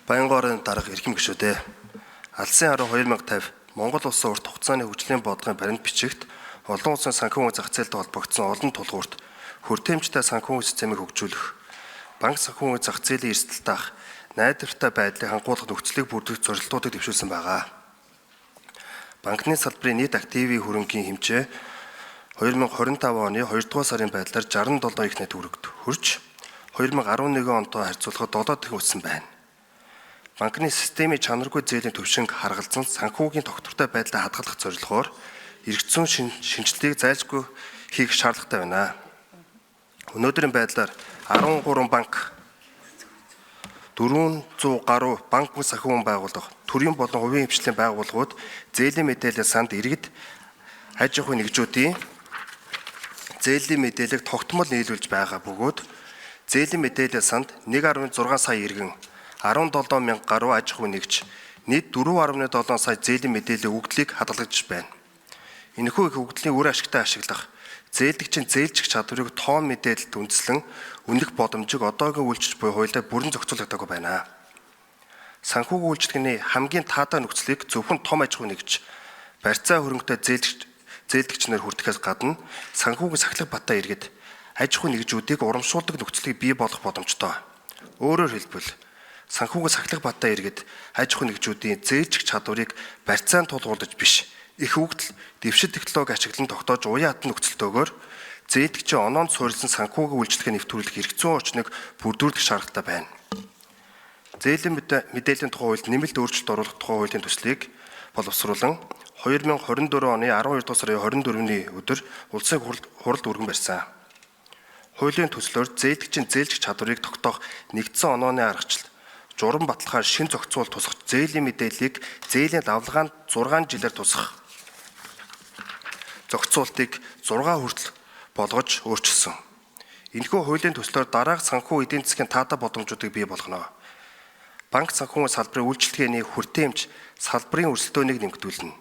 Баянгорын дарга эрхэм гишүүдээ Алсын харуу 2050 Монгол улсын урт хугацааны хөгжлийн бодлогын баримт бичигт олон улсын санхүүгийн зах зээлтэй холбогдсон олон тулгуурт хүртээмжтэй санхүүгийн системийг хөгжүүлэх, банк санхүүгийн зах зээлийн эрсдэл даах, найдвартай байдлыг хангуулах нөхцөлийг бүрдүүлэх зорилтуудыг дэвшүүлсэн байгаа. Банкны салбарын нийт активийн хөрөнгийн хэмжээ 2025 оны 2 дугаар сарын байдлаар 67 их найт төгрөгт хүрч 2011 онтой харьцуулахад 7 дахин өссөн байна. Банкны системийн чанаргүй зээлийн төвшинг харгалзан санхүүгийн тогтвортой байдлаа хадгалах зорилгоор эргэцүүн шинжилгээг зайлшгүй хийх шаардлагатай байна. Өнөөдрийн байдлаар 13 банк 400 гаруй банк санхүүгийн байгууллага, төрийн болон хувийн хвшлийн байгууллагууд зээлийн мэдээлэл санд иргэд аж ахуйн нэгжүүдийн зээлийн мэдээллийг тогтмол нийлүүлж байгаа бөгөөд зээлийн мэдээлэл санд 1.6 сая иргэн 17,000 гаруй аж ахуйн нэгж нийт 4.7 сая зээлийн мэдээллийн өгдлийг хадгалж байна. Энэхүү их өгдлийн үр ашигтай ашиглах, зээлдэгчийн зээлжих чадварыг тоон мэдээлэлд үндэслэн үнэлэх боломжийг одоогийн үйлчлэл буй хуулиар бүрэн зохицуулагдаагүй байна. Санхүүгийн үйлчлэгний хамгийн таатай нөхцөлийг зөвхөн том аж ахуйн нэгж барьцаа хөрөнгөтэй зээлдэгчнэр хүртэхээс гадна санхүүгийн сахилга баттай иргэд аж ахуйн нэгжүүдийг урамшуулдаг нөхцөлийг бий болгох боломжтой. Өөрөөр хэлбэл санхүүгийн сахилга баттай иргэд аж ахуйн нэгжүүдийн зээлжих чадварыг барьцаанд тулгуурлаж биш, их өгдөл дэвшил технологи ашиглан тогтоож уян хатан нөхцөлтөөр зээлдэгчийн оноонд суурилсан санхүүгийн үйлчлэгээ нэвтрүүлэх хэрэгцээ орчныг бүрдүүлэх шаардлагатай байна. Зээлийн мэдээллийн тухай хуульд нэмэлт өөрчлөлт оруулах тухай хуулийн төслийг боловсруулан 2024 оны 12 дугаар сарын 24-ний өдөр улсын хурлд өргөн барьсан. Хуулийн төслөөр зээлдэгчийн зээлжих чадварыг тогтоох нэгдсэн онооны аргачлал журам баталгаар шин зохицуул тусах зээлийн мэдээллийг зээлийн давлгаанд 6 жилээр тусах зохицуултыг 6 хүртэл болгож өөрчилсөн. Энэхүү хуулийн төслөөр дараах санхүү эдийн засгийн таатай боломжуудыг бий болгоно. Банк санхүүгийн салбарын үйлчлэгээний хүртээмж салбарын өрсөлдөөнийг нэмэгдүүлнэ.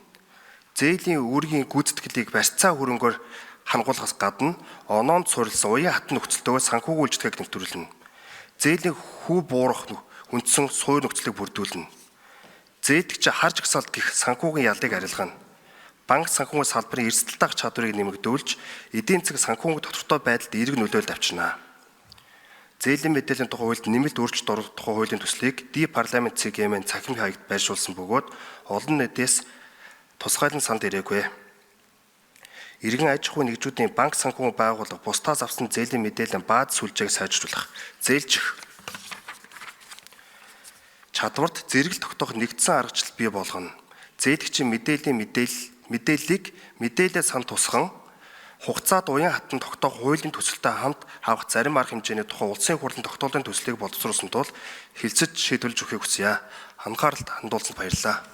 Зээлийн үүргийн гүйцэтгэлийг барьцаа хөрөнгөөр хангуулахаас гадна оноонд суурилсан уян хатан нөхцөлтөөр санхүүгийн үйлчлэгээг нэвтрүүлнэ. Зээлийн хүү буурах үндсэн суур нөхцөлийг бүрдүүлнэ. Зээлдэгч харж гсалт гэх санхүүгийн ялыг арилгана. Банк санхүүгийн салбарын эрсдэл даах чадварыг нэмэгдүүлж, эдийн засаг санхүүгийн тодорхой байдалд эерэг нөлөөлөлт авчирна. Зээлийн мэдээллийн тухай хуульд нэмэлт өөрчлөлт оруулах тухай хуулийн төслийг парламент CGM-ийн цахим хаягт байршуулсан бөгөөд олон нийтээс тусгайлан санд ирээгүй. Иргэн аж ахуйн нэгжүүдийн банк санхүүгийн байгууллага бусдаас авсан зээлийн мэдээллийн бааз сүлжээг сайжруулах, зээлжих чадварт зэрэгэл тогтоох нэгдсэн аргачлал бий болгоно. Зээлдэгчийн мэдээллийг мэдээлэл сан тусган хугацаад уян хатан тогтоох хуулийн төсөлтэй хамт авах зарим арга хэмжээний тухай улсын хурлын тогтоолын төслийг боловсруулсан тул хэлцэж шийдвэрлэж өгөхийг хүсье. Анхааралд хандуулсанд баярлалаа.